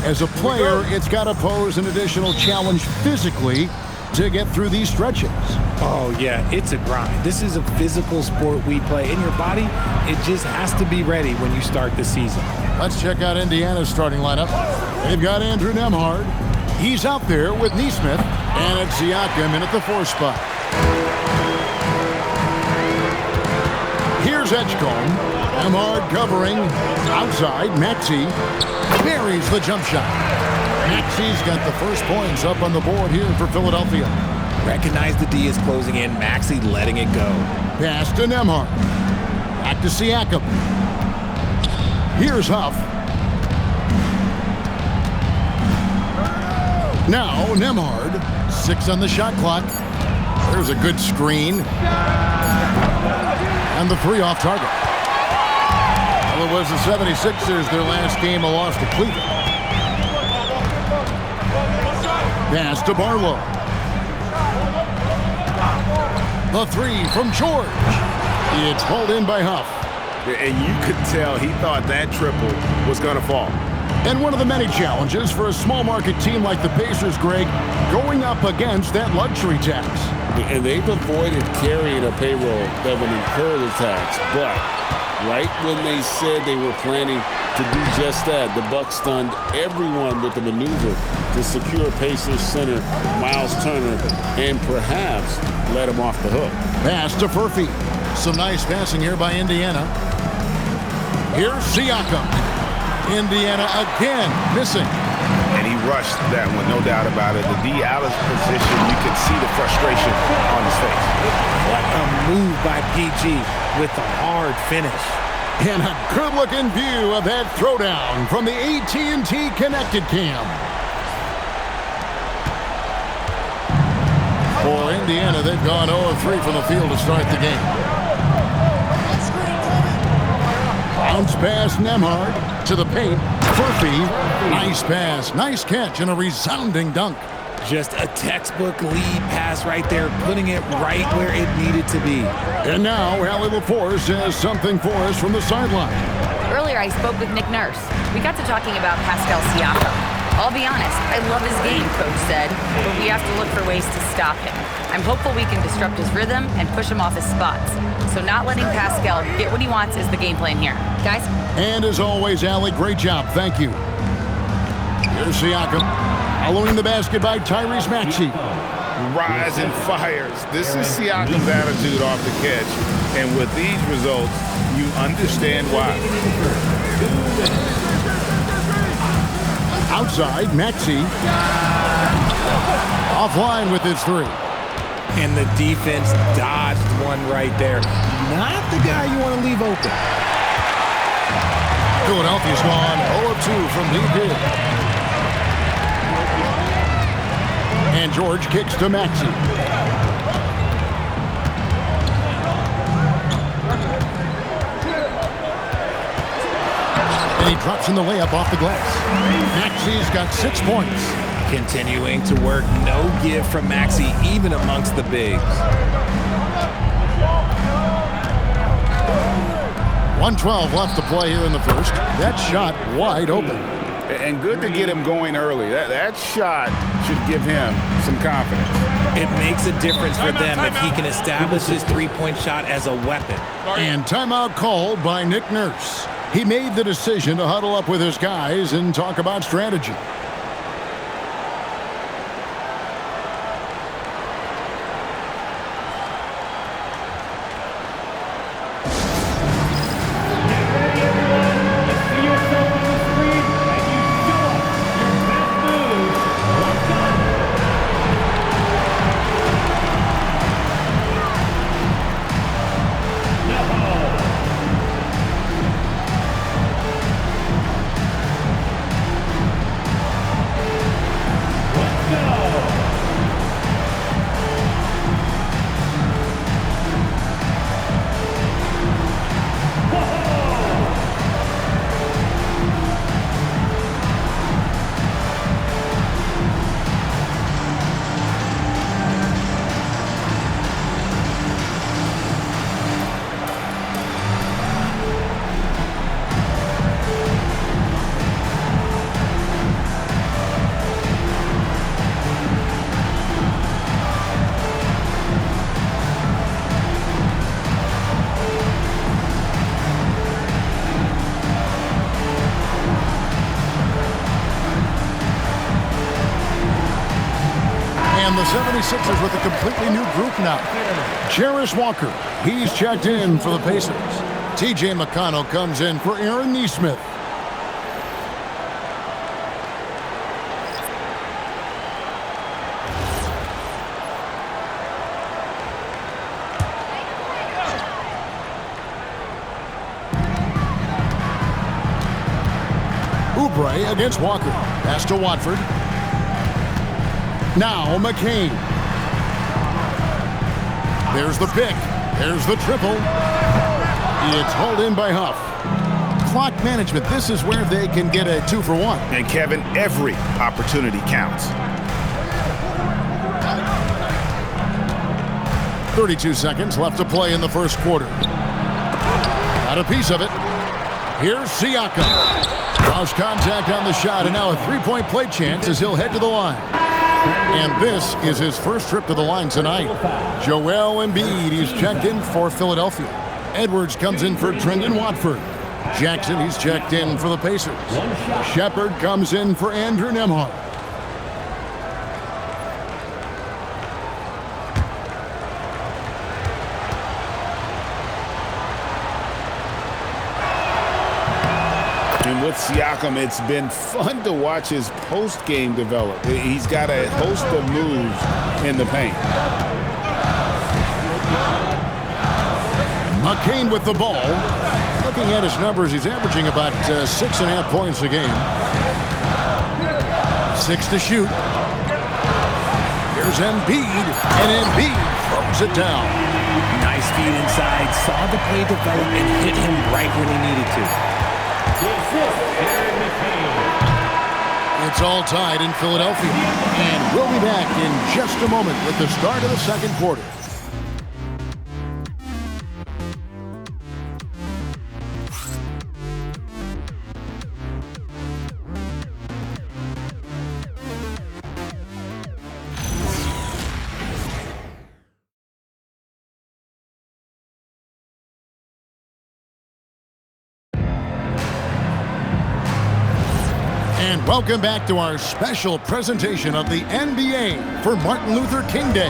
As a player, it's got to pose an additional challenge physically to get through these stretches. Oh, yeah, it's a grind. This is a physical sport we play, and your body, it just has to be ready when you start the season. Let's check out Indiana's starting lineup. They've got Andrew Nembhard. He's out there with Neesmith, and it's Siakam in at the 4 spot. Here's Edgecombe. Nembhard covering outside. Maxey buries the jump shot. Maxey's got the first points up on the board here for Philadelphia. Recognize the D is closing in. Maxey letting it go. Pass to Nembhard. Back to Siakam. Here's Huff. Now Nembhard. 6 on the shot clock. There's a good screen. And the 3 off target. Well, it was the 76ers, their last game, a loss to Cleveland. Pass to Barlow. The 3 from George. It's pulled in by Huff. And you could tell he thought that triple was going to fall. And one of the many challenges for a small market team like the Pacers, Greg, going up against that luxury tax. And they've avoided carrying a payroll that would incur the tax. But right when they said they were planning to do just that, the Bucks stunned everyone with the maneuver to secure Pacers center Miles Turner and perhaps let him off the hook. Pass to Furphy. Some nice passing here by Indiana. Here's Siakam. Indiana again missing. And he rushed that one, no doubt about it. The D out of position, you can see the frustration on his face. What a move by PG with the hard finish. And a good-looking view of that throwdown from the AT&T Connected Cam. For Indiana, they've gone 0-3 from the field to start the game. Bounce pass Nembhard to the paint. Furphy, nice pass, nice catch, and a resounding dunk. Just a textbook lead pass right there, putting it right where it needed to be. And now, Allie LaForce has something for us from the sideline. Earlier, I spoke with Nick Nurse. We got to talking about Pascal Siakam. I'll be honest, I love his game, Coach said, but we have to look for ways to stop him. I'm hopeful we can disrupt his rhythm and push him off his spots. So not letting Pascal get what he wants is the game plan here. Guys? And as always, Allie, great job. Thank you. Here's Siakam. Following the basket by Tyrese Maxey. Rise and fires. This is Siakam's attitude off the catch. And with these results, you understand why. Outside, Maxey. Offline with his 3. And the defense dodged one right there. Not the guy you want to leave open. Philadelphia's gone 0-2 from deep. And George kicks to Maxey. And he drops in the layup off the glass. Maxey's got 6 points. Continuing to work, no give from Maxey, even amongst the bigs. 1:12 left to play here in the first. That shot wide open. And good to get him going early. That shot should give him some confidence. It makes a difference for them if he can establish his three-point shot as a weapon. And timeout called by Nick Nurse. He made the decision to huddle up with his guys and talk about strategy. And the 76ers with a completely new group now. Jarris Walker, he's checked in for the Pacers. T.J. McConnell comes in for Aaron Nesmith. Oubre against Walker. Pass to Watford. Now McCain. There's the pick. There's the triple. It's hauled in by Huff. Clock management. This is where they can get a 2-for-1. And Kevin, every opportunity counts. 32 seconds left to play in the first quarter. Got a piece of it. Here's Siakam. Lost contact on the shot, and now a three-point play chance as he'll head to the line. And this is his first trip to the line tonight. Joel Embiid, he's checked in for Philadelphia. Edwards comes in for Trendon Watford. Jackson, he's checked in for the Pacers. Shepard comes in for Andrew Nembhard. And with Siakam, it's been fun to watch his post-game develop. He's got a host of moves in the paint. McCain with the ball. Looking at his numbers, he's averaging about 6.5 points a game. 6 to shoot. Here's Embiid, and Embiid throws it down. Nice feed inside. Saw the play develop and hit him right when he needed to. It's all tied in Philadelphia. And we'll be back in just a moment with the start of the second quarter. And welcome back to our special presentation of the NBA for Martin Luther King Day.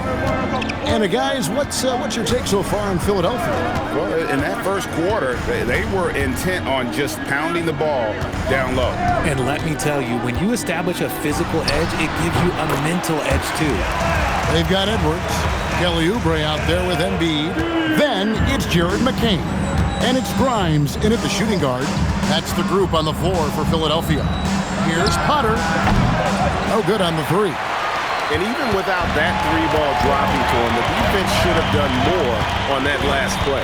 And guys, what's your take so far on Philadelphia? Well, in that first quarter, they were intent on just pounding the ball down low. And let me tell you, when you establish a physical edge, it gives you a mental edge too. They've got Edwards, Kelly Oubre out there with Embiid. Then it's Jared McCain. And it's Grimes in at the shooting guard. That's the group on the floor for Philadelphia. Here's Potter. No good on the three. And even without that three-ball dropping to him, the defense should have done more on that last play.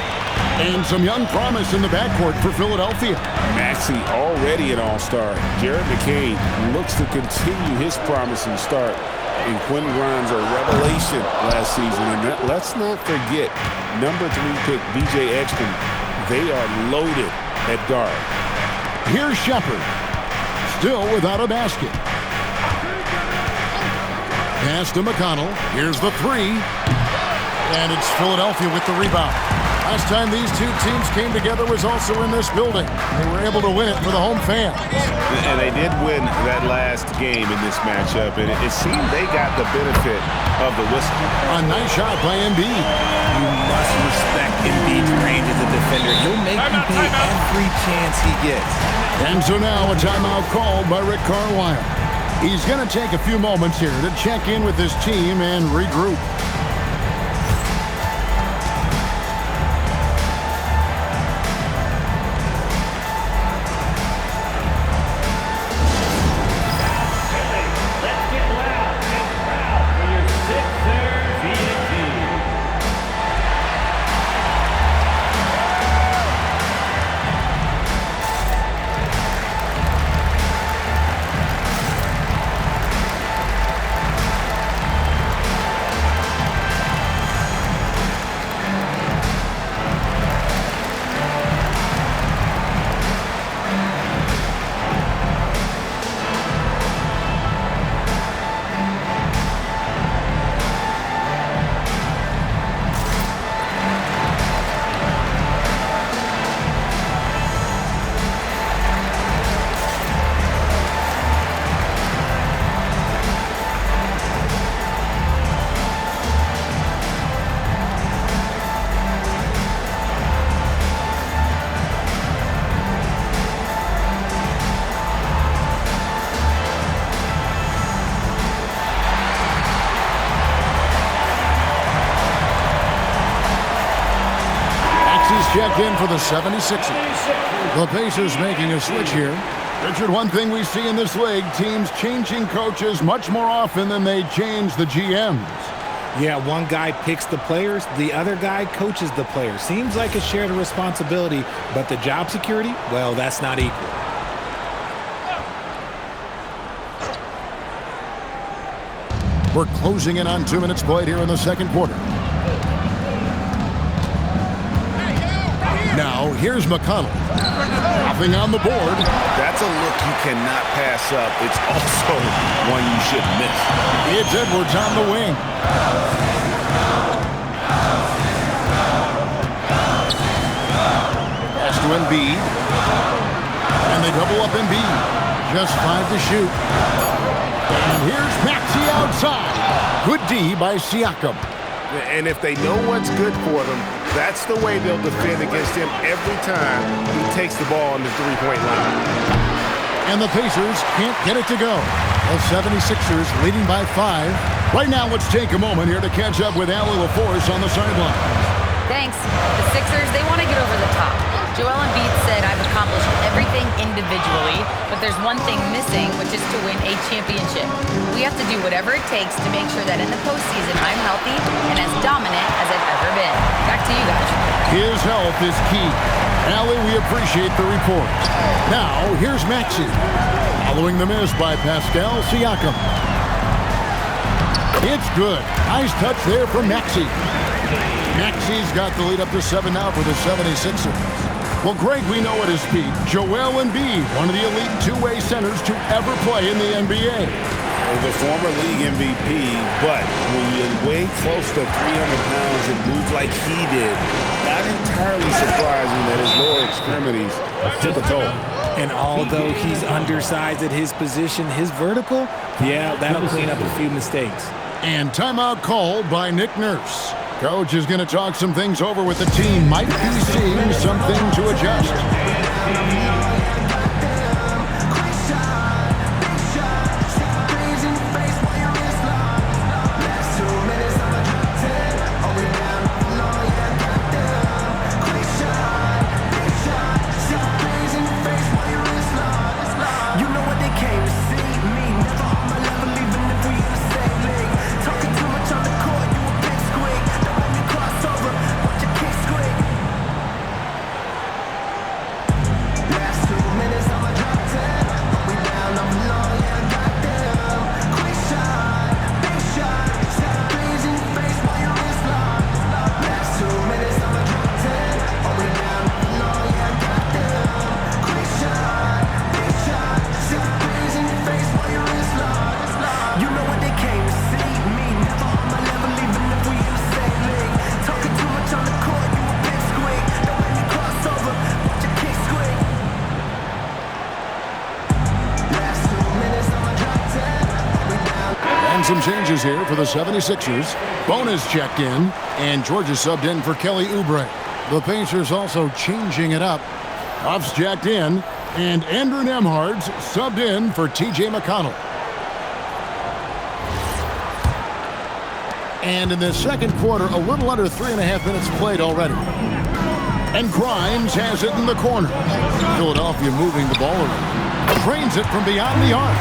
And some young promise in the backcourt for Philadelphia. Maxey already an all-star. Jared McCain looks to continue his promising start. And Quentin Grimes a revelation last season. And let's not forget, number 3 pick B.J. Exton. They are loaded at guard. Here's Shepard. Still without a basket. Pass to McConnell. Here's the three. And it's Philadelphia with the rebound. Last time these two teams came together was also in this building. They were able to win it for the home fans. And they did win that last game in this matchup, and it seemed they got the benefit of the whistle. A nice shot by Embiid. You must respect Embiid's range as a defender. He'll make you pay every chance he gets. And so now a timeout called by Rick Carlisle. He's going to take a few moments here to check in with his team and regroup. checked in for the 76ers. The Pacers making a switch here. Richard, one thing we see in this league, teams changing coaches much more often than they change the GMs. Yeah, one guy picks the players, the other guy coaches the players. Seems like a shared responsibility, but the job security, well, that's not equal. We're closing in on 2 minutes played here in the second quarter. Now, here's McConnell. Nothing on the board. That's a look you cannot pass up. It's also one you shouldn't miss. It's Edwards on the wing. Pass to Embiid. And they double up Embiid. Just 5 to shoot. And here's Maxey outside. Good D by Siakam. And if they know what's good for them, that's the way they'll defend against him every time he takes the ball on the three-point line. And the Pacers can't get it to go. The 76ers leading by 5. Right now, let's take a moment here to catch up with Allie LaForce on the sideline. Thanks. The Sixers, they want to get over the top. Joel Embiid said, I've accomplished everything individually, but there's one thing missing, which is to win a championship. We have to do whatever it takes to make sure that in the postseason I'm healthy and as dominant as I've ever been. Back to you guys. His health is key. Allie, we appreciate the report. Now, here's Maxey. Following the miss by Pascal Siakam. It's good. Nice touch there from Maxey. Maxey's got the lead up to 7 now for the 76ers. Well, Greg, we know at his peak, Joel Embiid, one of the elite two-way centers to ever play in the NBA. The former league MVP, but when you weigh close to 300 pounds and move like he did, not entirely surprising that his lower extremities took a toll. And although he's undersized at his position, his vertical, yeah, that'll clean up a few mistakes. And timeout called by Nick Nurse. Coach is going to talk some things over with the team. Might be seeing something to adjust. Some changes here for the 76ers. Bonus checked in, and Georgia subbed in for Kelly Oubre. The Pacers also changing it up. Huff's checked in, and Andrew Nembhard's subbed in for T.J. McConnell. And in the second quarter, a little under 3.5 minutes played already. And Grimes has it in the corner. Philadelphia moving the ball around. Trains it from beyond the arc.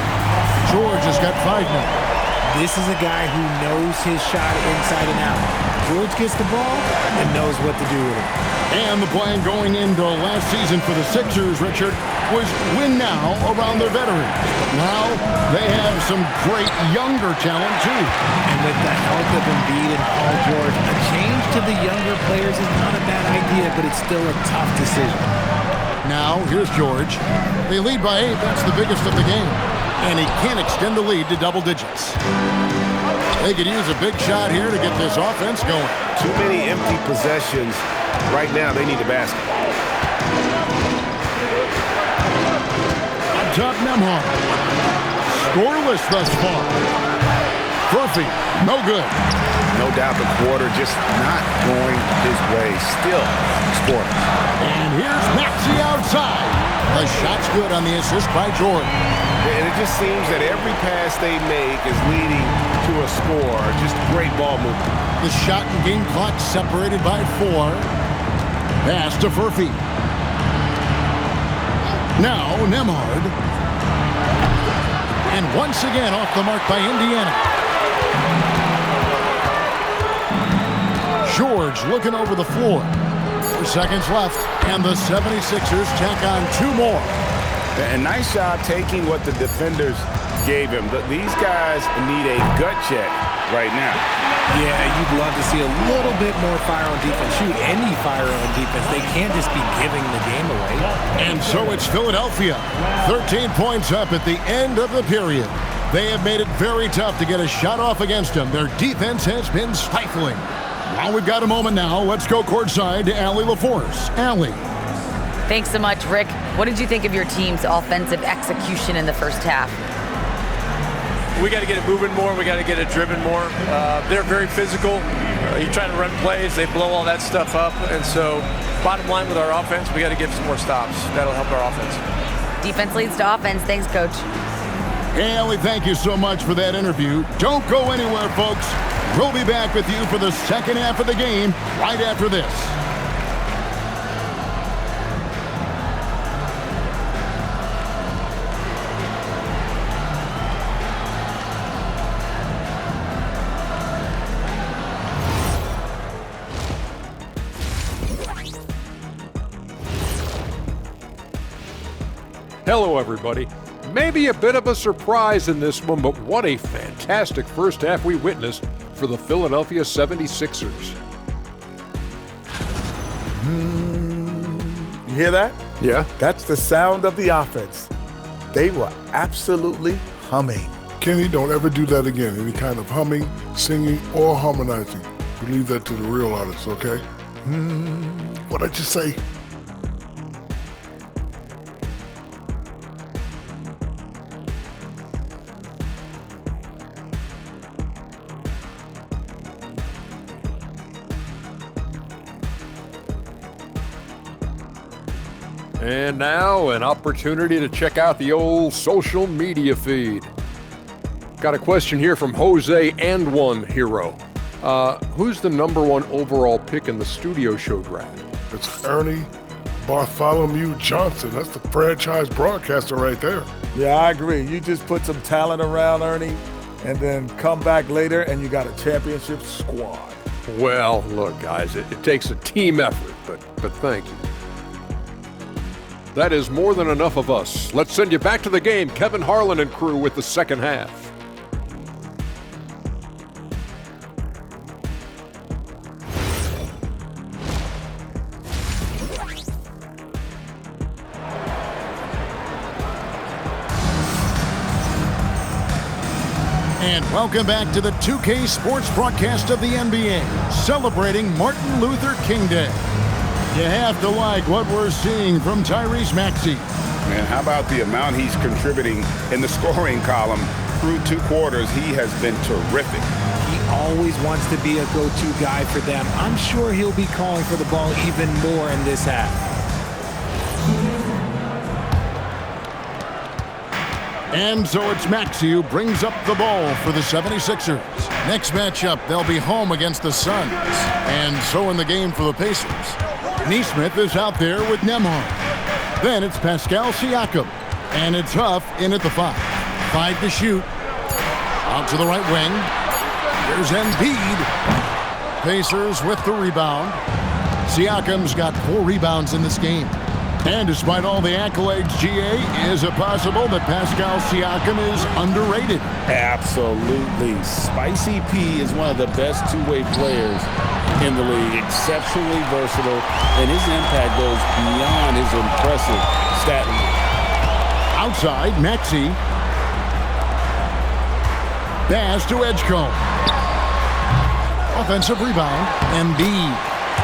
George has got 5 now. This is a guy who knows his shot inside and out. George gets the ball and knows what to do with it. And the plan going into last season for the Sixers, Richard, was win now around their veterans. Now they have some great younger talent, too. And with the help of Embiid and Paul George, a change to the younger players is not a bad idea, but it's still a tough decision. Now, here's George. They lead by 8. That's the biggest of the game. And he can't extend the lead to double digits. They could use a big shot here to get this offense going. Too many empty possessions. Right now, they need a basket. On top, Nembhard. Scoreless thus far. Murphy, no good. No doubt the quarter just not going his way. Still scoreless. And here's Maxey outside. The shot's good on the assist by Jordan. And it just seems that every pass they make is leading to a score. Just great ball movement. The shot and game clock separated by 4. Pass to Furphy. Now Nembhard. And once again off the mark by Indiana. George looking over the floor. 4 seconds left, and the 76ers tack on 2 more. And nice job taking what the defenders gave him. These guys need a gut check right now. Yeah, you'd love to see a little bit more fire on defense. Shoot, any fire on defense. They can't just be giving the game away. And so it's Philadelphia. 13 points up at the end of the period. They have made it very tough to get a shot off against them. Their defense has been stifling. Well, we've got a moment now. Let's go courtside to Allie LaForce. Allie. Thanks so much, Rick. What did you think of your team's offensive execution in the first half? We got to get it moving more. We got to get it driven more. They're very physical. You're trying to run plays. They blow all that stuff up. And so bottom line with our offense, we got to get some more stops. That'll help our offense. Defense leads to offense. Thanks, Coach. Hey, Allie, thank you so much for that interview. Don't go anywhere, folks. We'll be back with you for the second half of the game right after this. Hello, everybody. Maybe a bit of a surprise in this one, but what a fantastic first half we witnessed for the Philadelphia 76ers. You hear that? Yeah? That's the sound of the offense. They were absolutely humming. Kenny, don't ever do that again. Any kind of humming, singing, or harmonizing. You leave that to the real artists, okay? What did you say? And now an opportunity to check out the old social media feed. Got a question here from Jose and One Hero. Who's the #1 overall pick in the studio show draft? It's Ernie Bartholomew Johnson. That's the franchise broadcaster right there. Yeah, I agree. You just put some talent around Ernie and then come back later and you got a championship squad. Well, look, guys, it takes a team effort, but thank you. That is more than enough of us. Let's send you back to the game, Kevin Harlan and crew with the second half. And welcome back to the 2K Sports broadcast of the NBA, celebrating Martin Luther King Day. You have to like what we're seeing from Tyrese Maxey. Man, how about the amount he's contributing in the scoring column through 2 quarters? He has been terrific. He always wants to be a go-to guy for them. I'm sure he'll be calling for the ball even more in this half. And so it's Maxey who brings up the ball for the 76ers. Next matchup, they'll be home against the Suns. And so in the game for the Pacers, Nesmith is out there with Nembhard. Then it's Pascal Siakam. And it's Huff in at the 5. 5 to shoot. Out to the right wing. Here's Embiid. Pacers with the rebound. Siakam's got 4 rebounds in this game. And despite all the accolades, GA, is it possible that Pascal Siakam is underrated? Absolutely. Spicy P is one of the best two-way players in the league. Exceptionally versatile, and his impact goes beyond his impressive stat line. Outside, Maxey. Pass to Edgecombe. Offensive rebound, Embiid.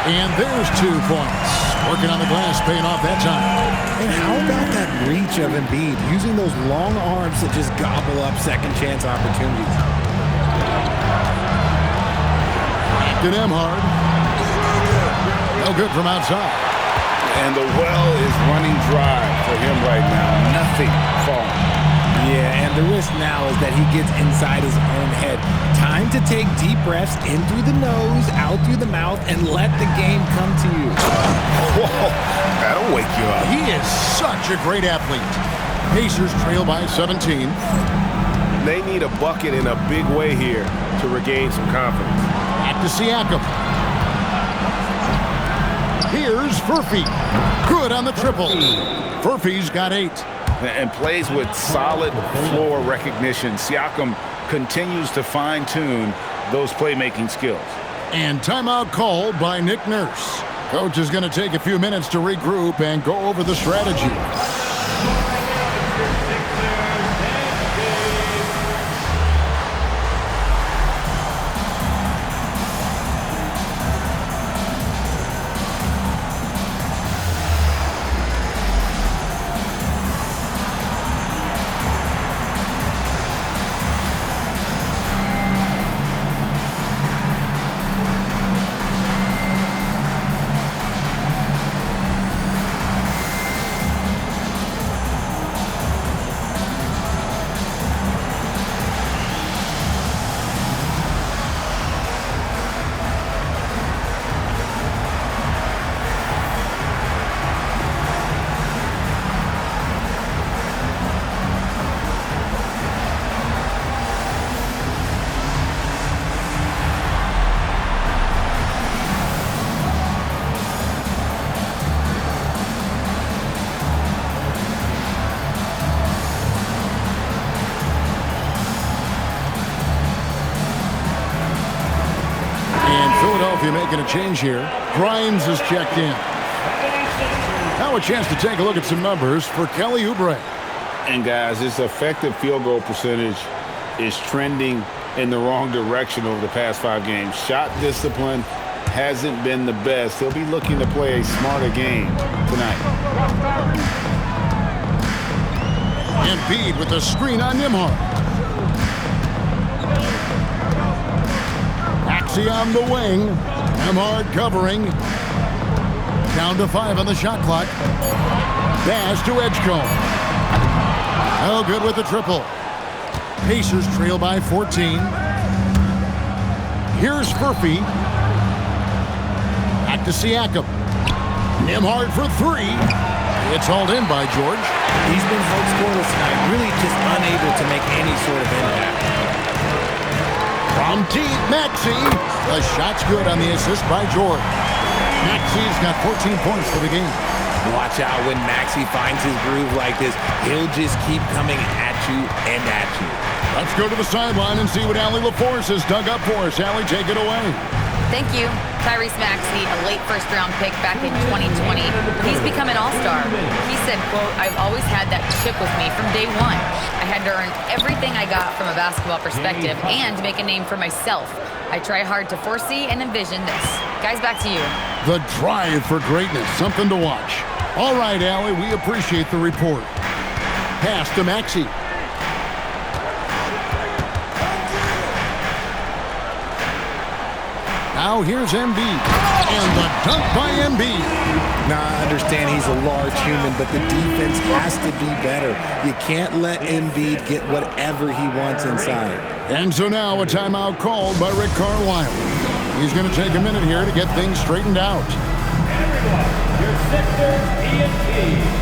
And there's 2 points. Working on the glass, paying off that time. And how about that reach of Embiid, using those long arms to just gobble up second chance opportunities? To Nembhard. No good from outside. And the well is running dry for him right now. Nothing falling. Yeah, and the risk now is that he gets inside his own head. Time to take deep breaths in through the nose, out through the mouth, and let the game come to you. Whoa, that'll wake you up. He is such a great athlete. Pacers trail by 17. They need a bucket in a big way here to regain some confidence. Back to Siakam. Here's Furphy. Good on the triple. Furphy's got 8. And plays with solid floor recognition. Siakam continues to fine-tune those playmaking skills. And timeout called by Nick Nurse. Coach is going to take a few minutes to regroup and go over the strategy. Making a change here. Grimes is checked in. Now a chance to take a look at some numbers for Kelly Oubre. And guys, his effective field goal percentage is trending in the wrong direction over the past 5 games. Shot discipline hasn't been the best. He'll be looking to play a smarter game tonight. Embiid with the screen on Nembhard. Maxey on the wing. Nembhard covering. Down to 5 on the shot clock. Dash to Edgecombe. Oh, good with the triple. Pacers trail by 14. Here's Furphy. Back to Siakam. Nembhard for 3. It's hauled in by George. He's been held scoreless tonight, really just unable to make any sort of impact. From deep, Maxey. The shot's good on the assist by George. Maxey's got 14 points for the game. Watch out when Maxey finds his groove like this. He'll just keep coming at you and at you. Let's go to the sideline and see what Allie LaForce has dug up for us. Allie, take it away. Thank you. Tyrese Maxey, a late first-round pick back in 2020. He's become an all-star. He said, quote, "I've always had that chip with me from day one. I had to earn everything I got from a basketball perspective and make a name for myself. I try hard to foresee and envision this." Guys, back to you. The drive for greatness, something to watch. All right, Allie, we appreciate the report. Pass to Maxey. Now here's Embiid. And the dunk by Embiid. Now, I understand he's a large human, but the defense has to be better. You can't let Embiid get whatever he wants inside. And so now a timeout called by Rick Carlisle. He's going to take a minute here to get things straightened out. Everyone, your Sixers ENT.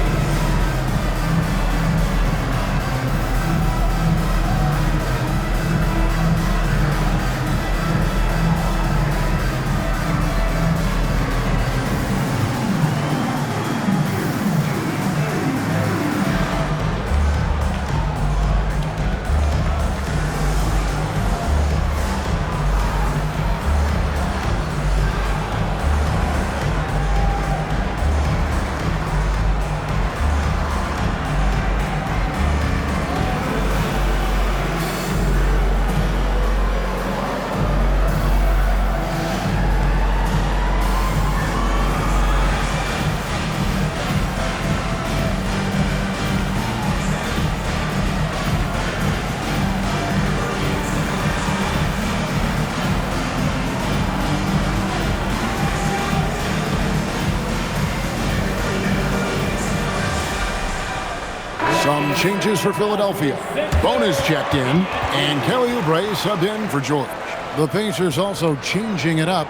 changes for Philadelphia. Bonus checked in, and Kelly Oubre subbed in for George. The Pacers also changing it up.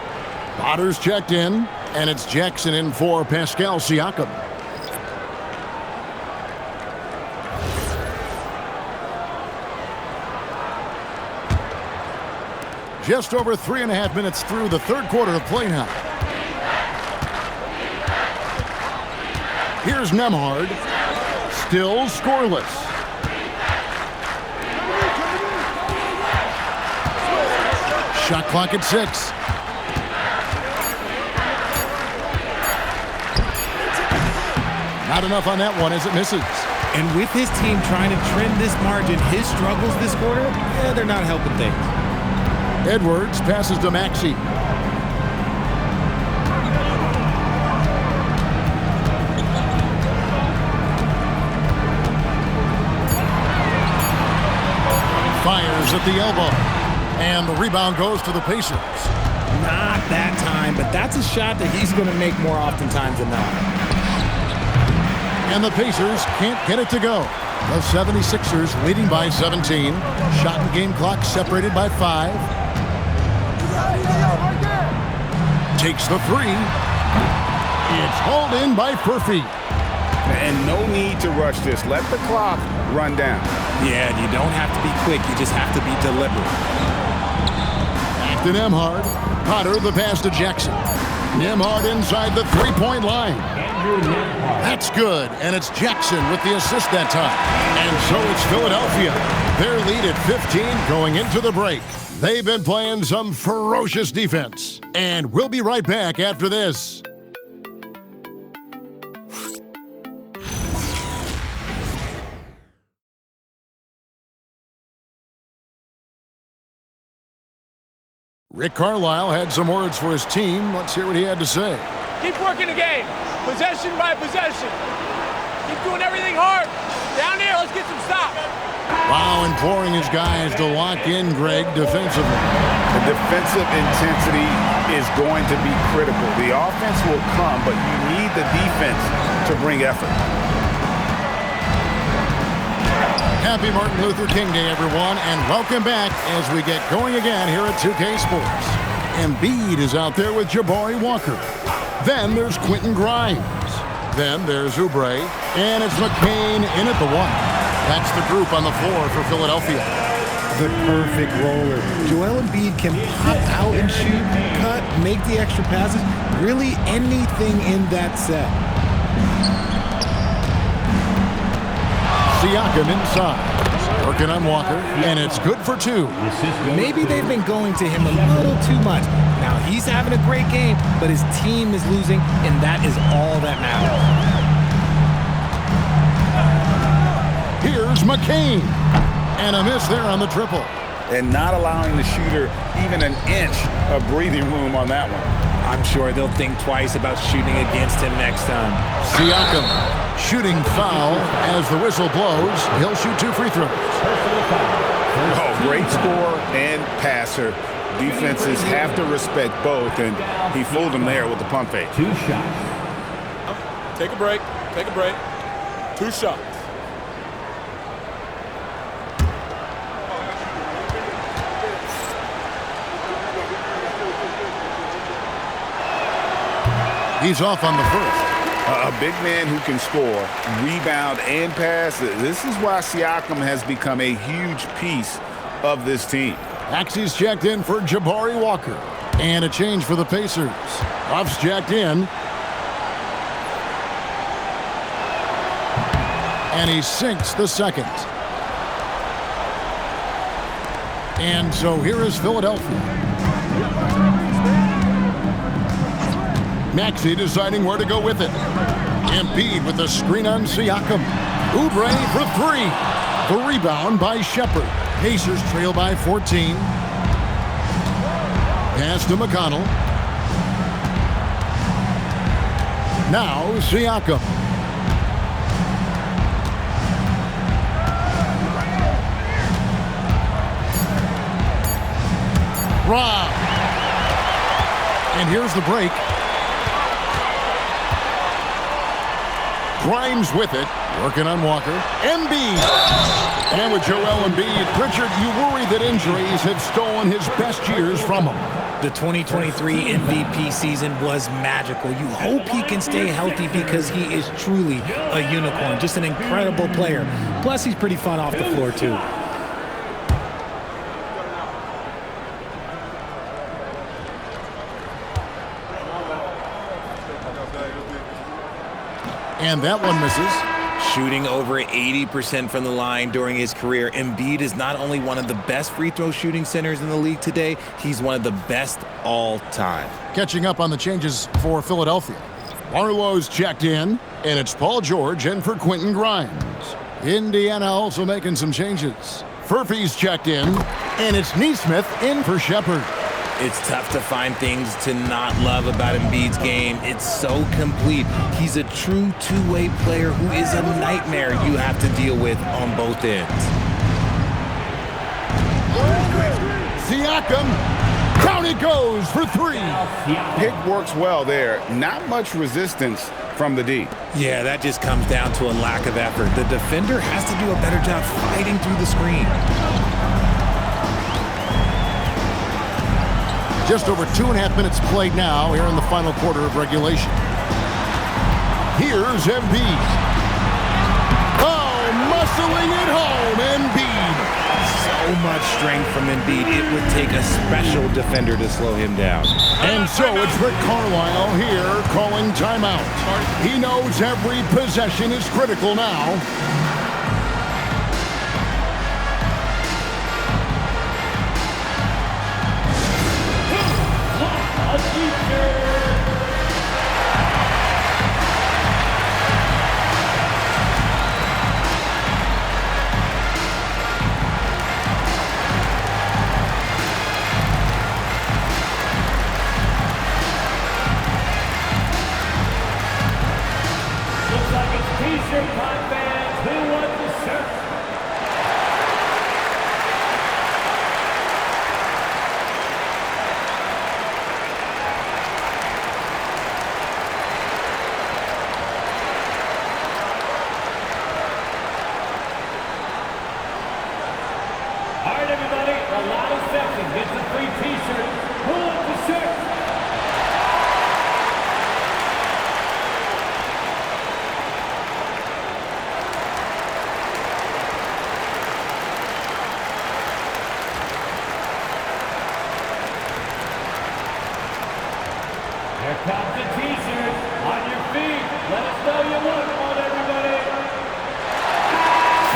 Potter's checked in, and it's Jackson in for Pascal Siakam. Just over 3.5 minutes through the third quarter of play now. Here's Nembhard. Still scoreless. Shot clock at 6. Not enough on that one as it misses. And with his team trying to trim this margin, his struggles this quarter, they're not helping things. Edwards passes to Maxey. Fires at the elbow. And the rebound goes to the Pacers. Not that time, but that's a shot that he's going to make more oftentimes than not. And the Pacers can't get it to go. The 76ers leading by 17. Shot and game clock separated by 5. Takes the 3. It's hauled in by Furphy. And no need to rush this. Let the clock run down. Yeah, you don't have to be quick. You just have to be deliberate. Back to Nembhard. Potter the pass to Jackson. Nembhard inside the three-point line. That's good, and it's Jackson with the assist that time. And so it's Philadelphia. Their lead at 15 going into the break. They've been playing some ferocious defense. And we'll be right back after this. Rick Carlisle had some words for his team. Let's hear what he had to say. Keep working the game, possession by possession. Keep doing everything hard. Down here, let's get some stops. Wow, imploring his guys to lock in, Greg, defensively. The defensive intensity is going to be critical. The offense will come, but you need the defense to bring effort. Happy Martin Luther King Day, everyone, and welcome back as we get going again here at 2K Sports. Embiid is out there with Jabari Walker. Then there's Quentin Grimes. Then there's Oubre, and it's McCain in at the 1. That's the group on the floor for Philadelphia. The perfect roller. Joel Embiid can pop out and shoot, cut, make the extra passes, really anything in that set. Siakam inside. Working on Walker, and it's good for 2. Maybe they've been going to him a little too much. Now he's having a great game, but his team is losing, and that is all that matters. Here's McCain. And a miss there on the triple. And not allowing the shooter even an inch of breathing room on that one. I'm sure they'll think twice about shooting against him next time. Siakam shooting foul as the whistle blows. He'll shoot 2 free throws. Oh, great scorer and passer. Defenses have to respect both, and he fooled them there with the pump fake. 2 shots. Take a break. Take a break. 2 shots. He's off on the first. A big man who can score, rebound, and pass. This is why Siakam has become a huge piece of this team. Maxey's checked in for Jabari Walker. And a change for the Pacers. Ruff's checked in. And he sinks the second. And so here is Philadelphia. Maxey deciding where to go with it. Embiid with the screen on Siakam. Oubre for 3. The rebound by Shepherd. Pacers trail by 14. Pass to McConnell. Now Siakam. Rob. And here's the break. Grimes with it. Working on Walker. Embiid. And with Joel Embiid, Richard, you worry that injuries have stolen his best years from him. The 2023 MVP season was magical. You hope he can stay healthy because he is truly a unicorn. Just an incredible player. Plus, he's pretty fun off the floor, too. And that one misses. Shooting over 80% from the line during his career, Embiid is not only one of the best free throw shooting centers in the league today, he's one of the best all time. Catching up on the changes for Philadelphia. Barlow's checked in, and it's Paul George in for Quentin Grimes. Indiana also making some changes. Furphy's checked in, and it's Nesmith in for Shepherd. It's tough to find things to not love about Embiid's game. It's so complete. He's a true two-way player who is a nightmare you have to deal with on both ends. Siakam, down it goes for three. Pick works well there. Not much resistance from the D. Yeah, that just comes down to a lack of effort. The defender has to do a better job fighting through the screen. Just over 2.5 minutes played now here in the final quarter of regulation. Here's Embiid. Oh, muscling it home, Embiid. So much strength from Embiid. It would take a special defender to slow him down. And so it's Rick Carlisle here calling timeout. He knows every possession is critical now. T-shirt pod fans, who wants the shirt? All right, everybody, the loudest section gets a free T-shirt. Who wants the shirt? Here comes the T-shirt. On your feet. Let us know you want one, everybody.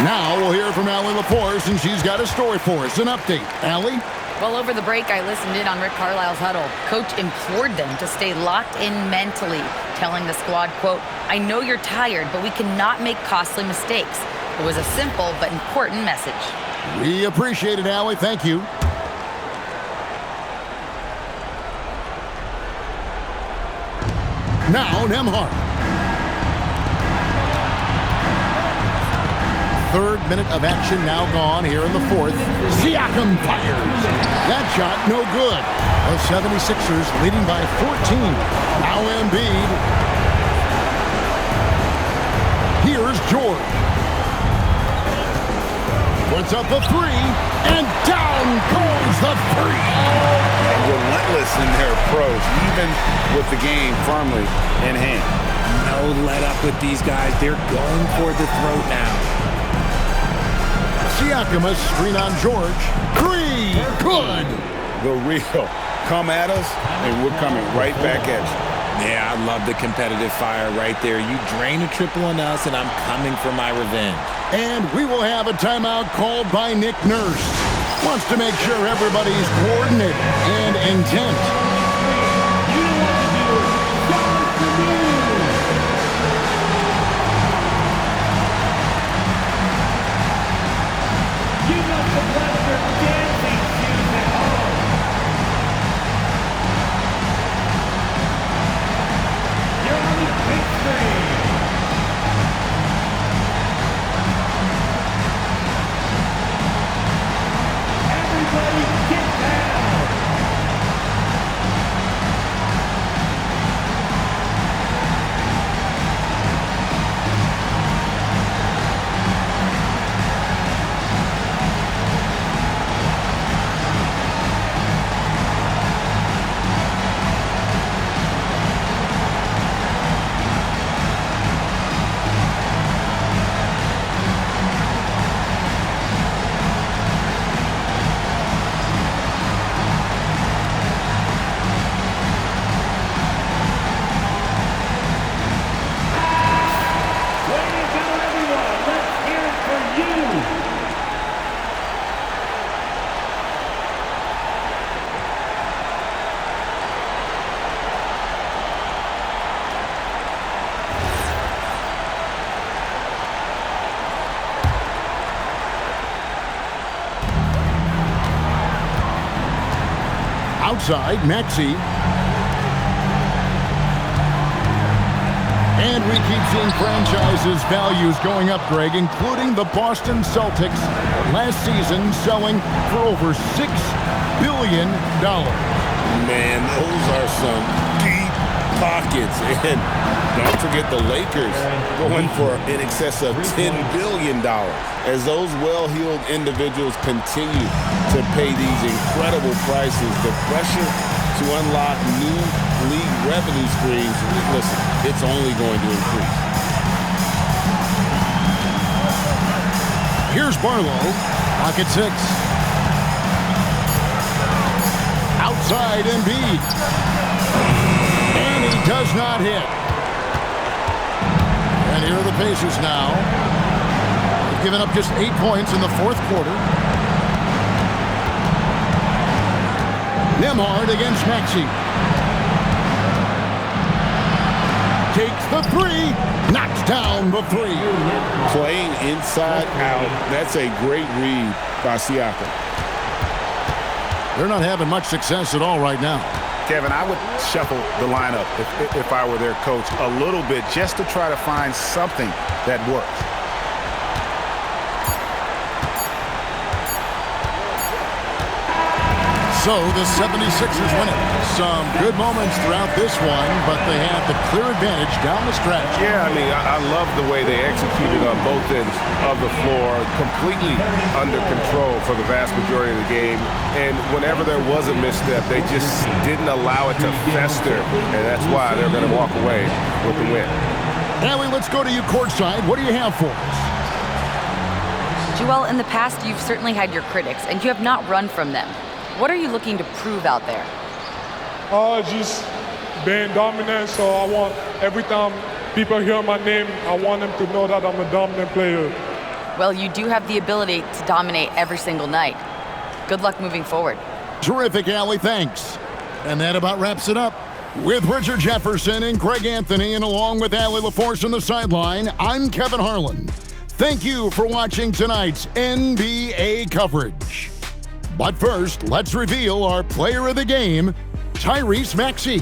Now we'll hear from Allie LaForce, and she's got a story for us. An update. Allie? Well, over the break, I listened in on Rick Carlisle's huddle. Coach implored them to stay locked in mentally, telling the squad, quote, "I know you're tired, but we cannot make costly mistakes." It was a simple but important message. We appreciate it, Allie. Thank you. Now, Nembhard. Third minute of action now gone here in the fourth. Siakam fires. That shot no good. The 76ers leading by 14. Now Embiid. Here's George. Puts up a three, and down goes the three. Relentless in their approach, even with the game firmly in hand. No let up with these guys. They're going for the throat now. Siakam, a screen on George. Three, good. The real. Come at us, and we're coming right back at you. Yeah, I love the competitive fire right there. You drain a triple on us, and I'm coming for my revenge. And we will have a timeout called by Nick Nurse. Wants to make sure everybody's coordinated and intent. Outside, Maxey. And we keep seeing franchises' values going up, Greg, including the Boston Celtics last season selling for over $6 billion. Man, those are some deep pockets. And don't forget the Lakers going for in excess of $10 billion. As those well-heeled individuals continue to pay these incredible prices, the pressure to unlock new league revenue streams, listen, it's only going to increase. Here's Barlow, pocket 6. Outside Embiid. And he does not hit. And here are the Pacers now. They've given up just 8 points in the fourth quarter. Nembhard against Maxey. Takes the 3. Knocks down the 3. Playing inside out. That's a great read by Siakam. They're not having much success at all right now. Kevin, I would shuffle the lineup if I were their coach a little bit just to try to find something that works. So the 76ers win it. Some good moments throughout this one, but they have the clear advantage down the stretch. Yeah, I mean, I love the way they executed on both ends of the floor, completely under control for the vast majority of the game. And whenever there was a misstep, they just didn't allow it to fester, and that's why they're going to walk away with the win. Allie, let's go to you courtside. What do you have for us? Joel, in the past, you've certainly had your critics, and you have not run from them. What are you looking to prove out there? Just being dominant, so I want every time people hear my name, I want them to know that I'm a dominant player. Well, you do have the ability to dominate every single night. Good luck moving forward. Terrific, Allie. Thanks. And that about wraps it up. With Richard Jefferson and Greg Anthony, and along with Allie LaForce on the sideline, I'm Kevin Harlan. Thank you for watching tonight's NBA coverage. But first, let's reveal our player of the game, Tyrese Maxey.